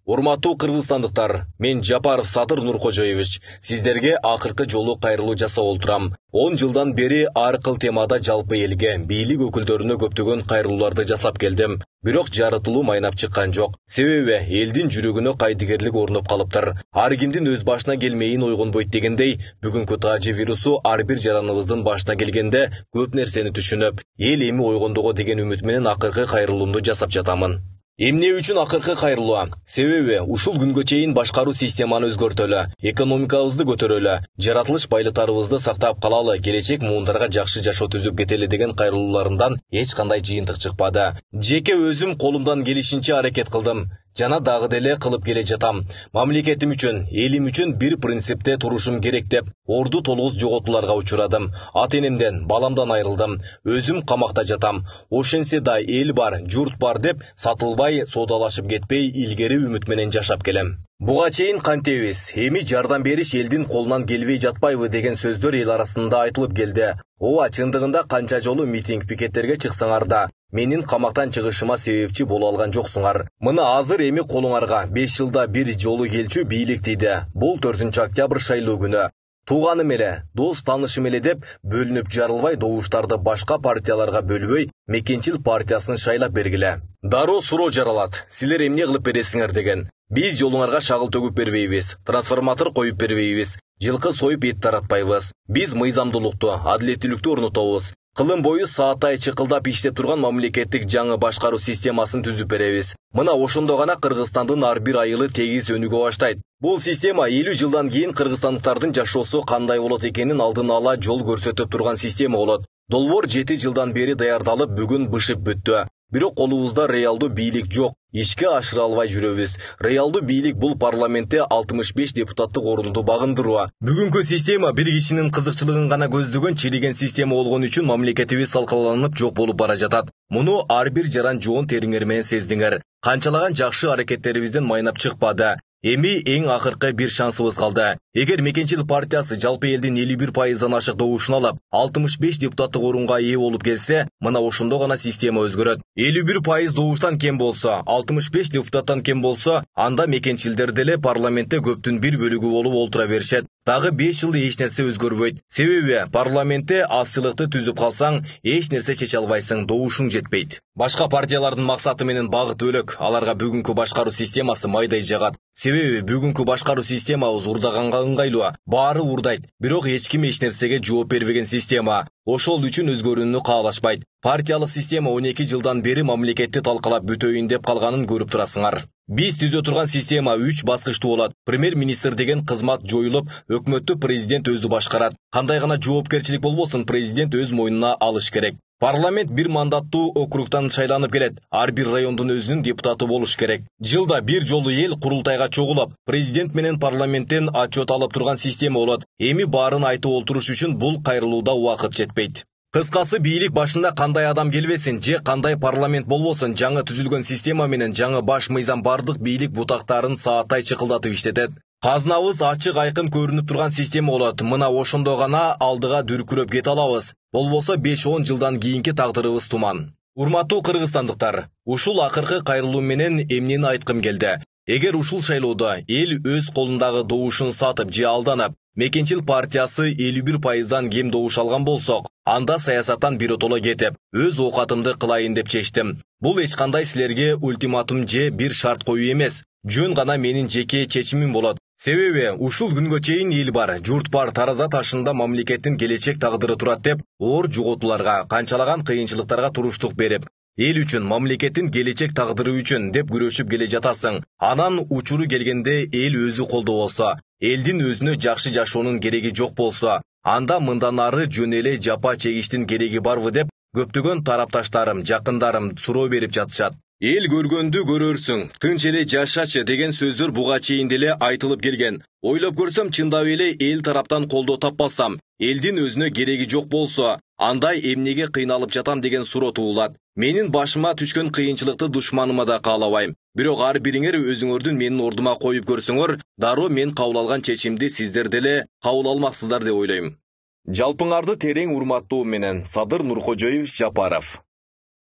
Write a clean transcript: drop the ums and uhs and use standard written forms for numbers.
Урматтуу кыргызстандыктар, мен Жапаров Садыр Нуркожоевич, сиздерге акыркы жолу кайрылуу жасап отурам. 10 жылдан бери ар кыл темада жалпы элге, бийлик өкүлдөрүнө көптөгөн кайрылууларды жасап келдим. Бирок жарытылуу майнап чыккан жок. Себеби элдин жүрөгүнө кайдыгерлик орноп калыптыр. Ар кимдин өз башына келмейин ойгонбойт дегендей, бүгүнкү тажы вирусу ар бир жараныбыздын башына келгенде көп нерсени түшүнүп, эл эми ойгондого деген үмүт менен акыркы кайрылуумду жасап жатамын. Эмне үчүн акыркы кайрылуу? Себеби ушул күнгө чейин башкаруу системаны өзгөртөлү, экономикабызды көтөрөлү, жаратылыш байлыктарыбызды сактап калалы, келечек муундарга жакшы жашоо түзүп кетели деген кайрылууларымдан эч кандай жыйынтык чыкпады. Жеке өзүм колумдан келишинче аракет кылдым. Жана дагы деле кылып келе жатам. Мамлекетим үчүн, элим үчүн бир принципте турушум керек деп, орду толугус жоготууларга учурадым. Ата энемден, баламдан айрылдым. Өзүм камакта жатам. Ошентсе да эл бар, журт бар деп, сатылбай, соодалашып кетпей, илгери үмүт менен жашап келем. Буга чейин кантебиз, эми жардам бериш элдин колунан келбей жатпайбы деген сөздөр эл арасында айтылып келди. Ооба, чындыгында канча жолу митинг пикеттерге чыксаңар да, менин камактан чыгышыма себепчи боло алган жоксуңар. Мына азыр эми колуңарга 5 жылда бир жолу келчү бийлик тийди. Бул 4-октябрь шайлоо күнү. Тууганым эле, дос таанышым эле деп бөлүнүп жарылбай добуштарды башка партияларга бөлбөй, Мекенчил партиясын шайлап бергиле. Дароо суроо жаралат. Силер эмне кылып бересиңер деген. Биз жолуңарга шагыл төгүп бербейбиз, трансформатор коюп бербейбиз, жылкы союп эт таратпайбыз. Биз мыйзамдуулукту, адилеттүүлүктү орнотобуз. Кылым бою сааттай чыкылдап иштеп турган мамлекеттик жаңы башкаруу системасын түзүп беребиз. Мына ошондо гана Кыргызстандын ар бир айылы тегиз өнүгө баштайт. Бул система 50 жылдан кийин кыргызстандыктардын жашоосу кандай болот экенин алдын ала жол көрсөтүп турган система болот. Долбоор 7 жылдан бери даярдалып, бүгүн бышып бүттү. Бирок колубузда реалдуу бийлик жок. Ишке ашыра албай жүрөбүз. Реалдуу бийлик бул парламентте 65 депутаттык орунду багындыруу. Бүгүнкү система бир кишинин кызыкчылыгын гана көздөгөн чириген система болгон үчүн мамлекетибиз талкаланып жок болуп бара жатат. Муну ар бир жаран жоон териңер менен сездиңер. Канчалаган жакшы аракеттерибизден майнап чыкпады. Эми эң акыркы бир шансыбыз калды. Эгер Мекенчил партиясы жалпы элдин 51%-дан ашык добушун алып, 65 депутаттык орунга ээ болуп келсе, мына ошондо гана система өзгөрөт. 51% добуштан кем болсо, 65 депутаттан кем болсо, анда мекенчилдер деле парламентте көптүн бир бөлүгү болуп олтура беришет. Дагы 5 жыл эч нерсе өзгөрбөйт. Себеби парламентте азчылыкты түзүп калсаң, эч нерсе чече албайсың, добушуң жетпейт. Башка партиялардын максаты менен багыты бөлөк, аларга бүгүнкү башкаруу системасы майдай жагат. Себеби бүгүнкү башкаруу системабыз урдаганга ыңгайлуу. Баары урдайт, бирок эч ким эч нерсеге жооп бербеген система. Ошол үчүн өзгөрүүнү каалашпайт. Партиялык система 12 жылдан бери мамлекетти талкалап бүтөйүн деп калганын көрүп турасыңар. Биз түзө турган система 3 баскычтуу болот. Премьер-министр деген кызмат жоюлуп, өкмөттү президент өзү башкарат. Кандай гана жоопкерчилик болбосун, президент өз мойнуна алыш керек. Парламент бир мандаттуу округтан шайланып келет. Ар бир райондун өзүнүн депутаты болуш керек. Жылда бир жолу эл курултайга чогулуп, президент менен парламенттен отчет алып турган система болот. Эми баарын айтып олтуруш үчүн бул кайрылууда убакыт жетпейт. Кыскасы, бийлик башында кандай адам келбесин, же кандай парламент болбосун, жаңы түзүлгөн система менен жаңы баш мыйзам бардык бийлик бутактарын сааттай чыкылдатып иштетет. Казнабыз ачык айкын көрүнүп турган система болот. Мына ошондо гана алдыга дүркүрөп кете алабыз. Болбосо 5-10 жылдан кийинки тагдырыбыз туман. Урматтуу кыргызстандыктар, ушул акыркы кайрылуу менен эмнени айткым келди? Эгер ушул шайлоодо эл өз колундагы добушун сатып же алданып, Мекенчил партиясы 51%-дан кем добуш алган болсок, анда саясаттан биротоло кетип, өз оокатымды кылайын деп чечтим. Бул эч кандай силерге ультиматум же бир шарт коюу эмес. Жөн гана менин жеке чечимим болот. Себеби ушул күнгө чейин эл бар, журт бар, тараза ташында мамлекеттин келечек тагдыры турат деп, оор жоготууларга, канчалаган кыйынчылыктарга туруштук берип, эл үчүн, мамлекеттин келечек тагдыры үчүн деп күрөшүп келе жатасың. Анан учуру келгенде эл өзү колдобосо, элдин өзүнө жакшы жашоонун кереги жок болсо, анда мындан ары жөн эле жапа чегиштин кереги барбы деп көптөгөн тарапташтарым, жакындарым суроо берип жатышат. Эл көргөндү көрөрсүң, тынч эле жашачы деген сөздөр буга чейин деле айтылып келген. Ойлоп көрсөм, чындап эле эл тараптан колдоо таппасам, элдин өзүнө кереги жок болсо, андай эмнеге кыйналып жатам деген суроо туулат. Менин башыма түшкөн кыйынчылыкты душманыма да каалабайм. Бирок ар бириңер өзүңөрдүн менин ордума коюп көрсөңөр, дароо мен кабыл алган чечимди сиздер деле кабыл алмаксыздар деп ойлойм. Жалпыңарды терең урматтоо менен Садыр Нуркожоевич Жапаров.